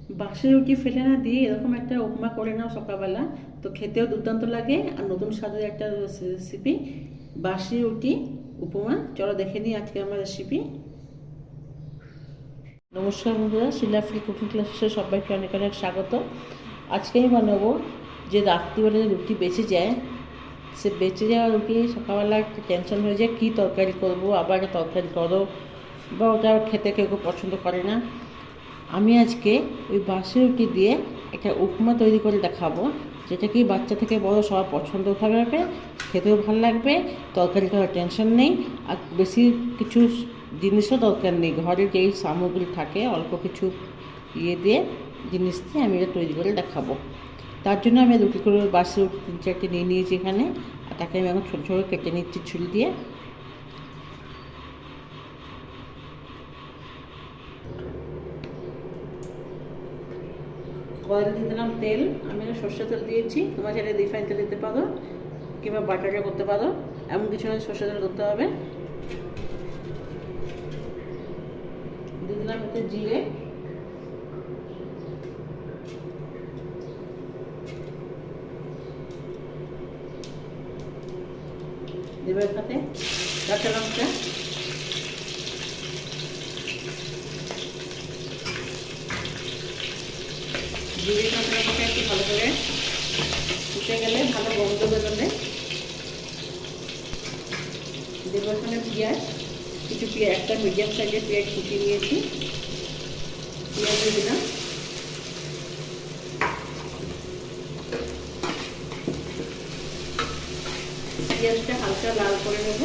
বাসি রুটি ফেলে না দিয়ে এরকম একটা উপমা করে নাও সকালবেলা, তো খেতেও দুর্দান্ত লাগে আর নতুন স্বাদের একটা রেসিপি। বাসি রুটি উপমা, চলো দেখে নিই আজকে আমার রেসিপি। নমস্কার বন্ধুরা, শিলাফ্রি কুকিং ক্লাসে সবাইকে অনেক অনেক স্বাগত। আজকে আমি বানাবো যে রাত্রিবেলা রুটি বেঁচে যায়, সে বেঁচে যাওয়া রুটি সকালবেলা একটা টেনশন হয়ে যায় কী তরকারি করব, আবার তরকারি করো, বা ওটা খেতে কেউ কেউ পছন্দ করে না। আমি আজকে ওই বাসি রুটি দিয়ে একটা উপমা তৈরি করে দেখাবো, যেটা কি বাচ্চা থেকে বড় সবার পছন্দ হবে, খেতেও ভালো লাগবে, তরকারি করার টেনশন নেই, আর বেশি কিছু জিনিসও দরকার নেই। ঘরে যেই সামগ্রী থাকে অল্প কিছু দিয়ে জিনিস দিয়ে আমি এটা তৈরি করে দেখাবো। তার জন্য আমি রুটি করে বাসি রুটি 3-4টে নিয়ে নিয়েছি এখানে, আর তাকে আমি এখন ছোটো ছোটো কেটে নিচ্ছি ছুরি দিয়ে। কড়াইতে দিয়ে দিলাম তেল, আমি সর্ষের তেল দিয়েছি, তোমার চাইলে রিফাইন তেল দিতে পারো কিংবা বাটারও করতে পারো, এমন কিছু নয় সর্ষের তেল করতে হবে। দিয়ে দিলাম এতে জিরে, দেবো এর সাথে কাঁচা লঙ্কা, জিরে কাঁচা লঙ্কাটা একটু ভালো করে ফুটে গেলে, ভালো গন্ধ বেরোলে দেবো এখানে পেঁয়াজ, কিছু পেঁয়াজ, একটা মিডিয়াম সাইজের পেঁয়াজ কুচিয়ে নিয়েছি, পেঁয়াজ দিয়ে দিলাম। পেঁয়াজটা হালকা লাল করে নেব।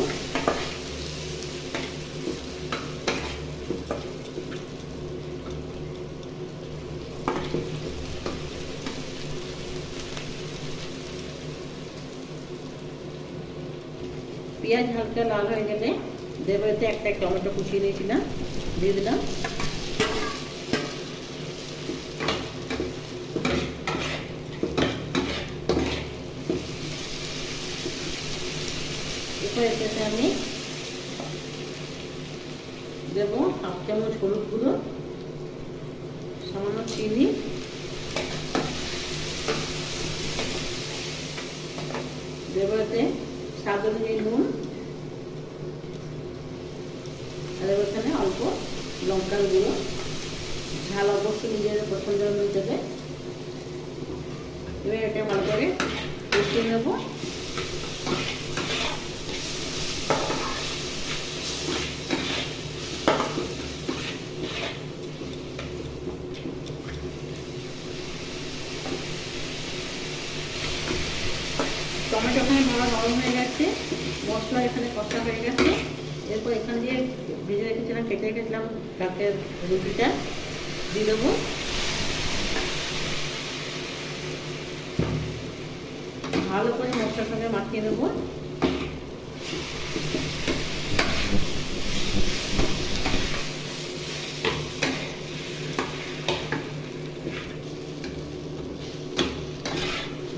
পেঁয়াজ হালকা লাল হয়ে গেলে দেবো এতে একটা টমেটো কুচিয়ে নিয়েছিলাম, দিয়ে দিলাম। এরপর এতে আমি দেবো 1/2 চামচ হলুদ গুঁড়ো, সামান্য চিনি, দেবো এতে স্বাদ অনুযায়ী নুন, আর দেবো এখানে অল্প লঙ্কার গুঁড়ো, ঝাল অবশ্যই নিজের পছন্দ অনুযায়ী দেবে। এবার এটা ভালো করে কষিয়ে নেব। টমেটো এখানে ভালো নরম হয়ে গেছে, মশলা এখানে কষা হয়ে গেছে। এরপর এখান দিয়ে ভেজে রেখেছিলাম, কেটে রেখেছিলাম কাকের রুটিটা দিয়ে দেবো। ভালো করে মশলার সঙ্গে মাখিয়ে নেবো।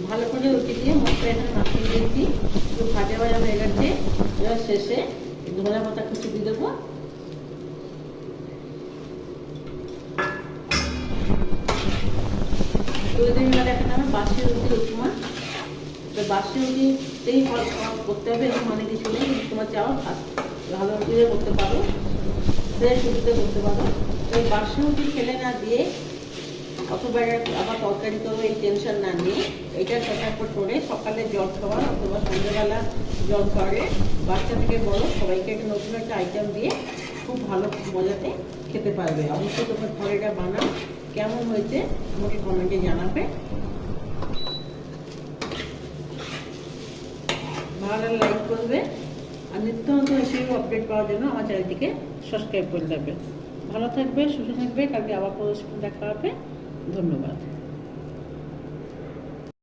ভালো করে রুটি দিয়ে মশলা এখানে মাখিয়ে দিয়েছি, একটু ভাজা ভাজা হয়ে গেছে। এবার শেষে ধনে পাতা কুচি দিয়ে দেবো। এখন আমার বাসি রুটির উপমা। বাসি রুটিতেই করতে হবে এরকম অনেক কিছু নেই, কিন্তু তোমার চাও ভালো রুটি দিয়ে করতে পারো, ফ্রেশ রুটিতে করতে পারো। ওই বাসি রুটি ফেলে না দিয়ে অথবা আবার তরকারি করবো এই টেনশন না নিয়ে এটা চটাপট করে সকালে জল খাওয়া অথবা সন্ধ্যেবেলা জল খাওয়ারে বাচ্চা থেকে বড় সবাইকে একটা নতুন একটা আইটেম দিয়ে খুব ভালো মজাতে খেতে পারবে। অবশ্যই তোমার ঘরে এটা বানাও, কেমন হয়েছে আমাকে কমেন্টে জানাবে। ভালো লাইক করবে, আর নিত্য নতুন রেসিপি আপডেট পাওয়ার জন্য আমার চ্যানেলটিকে সাবস্ক্রাইব করে দেবে। ভালো থাকবে, সুস্থ থাকবে, কালকে আবার কোনো রেসিপি দেখা হবে। ধন্যবাদ।